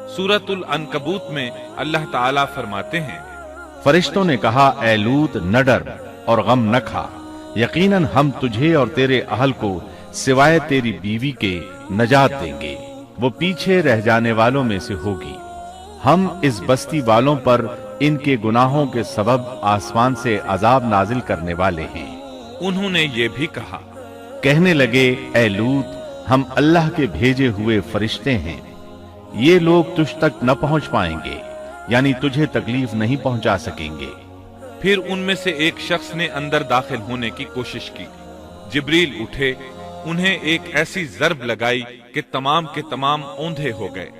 सूरतुल अनकबूत में अल्लाह ताला फरमाते हैं, फरिश्तों ने कहा, ऐ लूत न डर और गम न खा, यकीनन हम तुझे और तेरे अहल को सिवाय तेरी बीवी के नजात देंगे, वो पीछे रह जाने वालों में से होगी। हम इस बस्ती वालों पर इनके गुनाहों के सबब आसमान से अजाब नाजिल करने वाले हैं। उन्होंने ये भी कहा, कहने लगे, ऐ लूत, हम अल्लाह के भेजे हुए फरिश्ते हैं, ये लोग तुझ तक न पहुंच पाएंगे, यानी तुझे तकलीफ नहीं पहुंचा सकेंगे। फिर उनमें से एक शख्स ने अंदर दाखिल होने की कोशिश की। जिब्रील उठे, उन्हें एक ऐसी ज़र्ब लगाई कि तमाम के तमाम औंधे हो गए।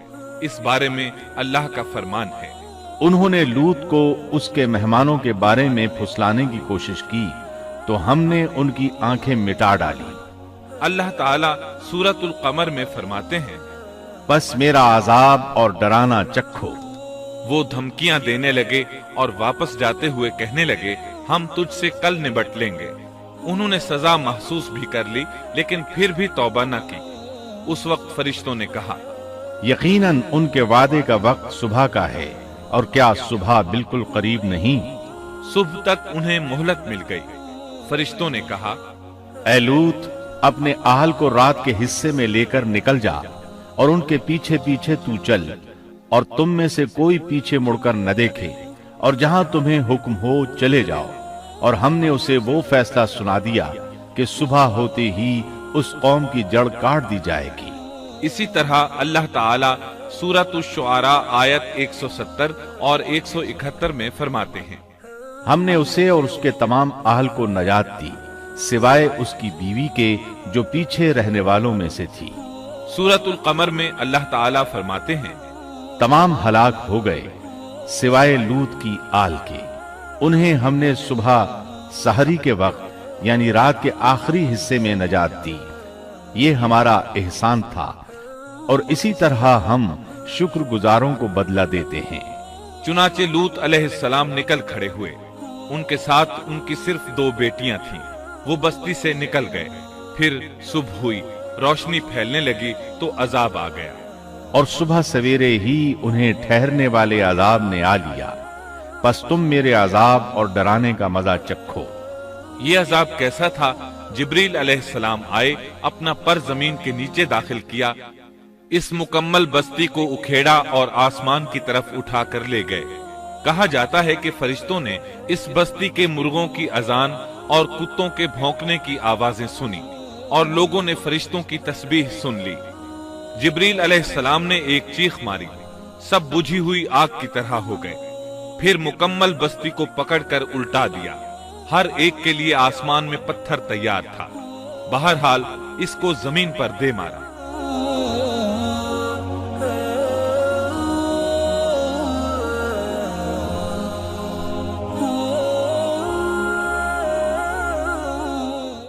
इस बारे में अल्लाह का फरमान है, उन्होंने लूत को उसके मेहमानों के बारे में फुसलाने की कोशिश की तो हमने उनकी आंखें मिटा डाली। अल्लाह ताला सूरतुल कमर में फरमाते हैं, बस मेरा अजाब और डराना चखो। वो धमकियां देने लगे और वापस जाते हुए कहने लगे, हम तुझसे कल निबट लेंगे। उन्होंने सजा महसूस भी कर ली, लेकिन फिर भी तौबा न की। उस वक्त फरिश्तों ने कहा, यकीनन उनके वादे का वक्त सुबह का है, और क्या सुबह बिल्कुल करीब नहीं? सुबह तक उन्हें मोहलत मिल गई। फरिश्तों ने कहा, ऐ लूत, अपने आहल को रात के हिस्से में लेकर निकल जा और उनके पीछे पीछे तू चल, और तुम में से कोई पीछे मुड़कर न देखे, और जहां तुम्हें हुक्म हो चले जाओ। और हमने उसे वो फैसला सुना दिया कि सुबह होते ही उस कौम की जड़ काट दी जाएगी। इसी तरह अल्लाह ताला सूरतुश शुआरा आयत 170 और 171 में फरमाते हैं, हमने उसे और उसके तमाम अहल को नजात दी, सिवाय उसकी बीवी के जो पीछे रहने वालों में से थी। सूरतुल कमर में अल्लाह ताला फरमाते हैं, तमाम हलाक हो गए सिवाय लूत की आल के। उन्हें हमने सुबह सहरी के वक्त यानी रात के आखिरी हिस्से में नजात दी। ये हमारा एहसान था, और इसी तरह हम शुक्रगुजारों को बदला देते हैं। चुनाचे लूत अलैहिस्सलाम निकल खड़े हुए। उनके साथ उनकी सिर्फ 2 बेटियां थीं। वो बस्ती से निकल गए। फिर सुबह हुई, रोशनी फैलने लगी तो अजाब आ गया, और सुबह सवेरे ही उन्हें ठहरने वाले अजाब ने आ लिया। बस तुम मेरे अजाब और डराने का मजा चखो। ये अजाब कैसा था? जिब्रील अलैहिस्सलाम आए, अपना पर जमीन के नीचे दाखिल किया, इस मुकम्मल बस्ती को उखेड़ा और आसमान की तरफ उठा कर ले गए। कहा जाता है कि फरिश्तों ने इस बस्ती के मुर्गों की अजान और कुत्तों के भौंकने की आवाजें सुनी, और लोगों ने फरिश्तों की तस्बीह सुन ली। जिब्रील अलैहिस्सलाम ने एक चीख मारी, सब बुझी हुई आग की तरह हो गए। फिर मुकम्मल बस्ती को पकड़कर उल्टा दिया। हर एक के लिए आसमान में पत्थर तैयार था। बहरहाल इसको जमीन पर दे मारा।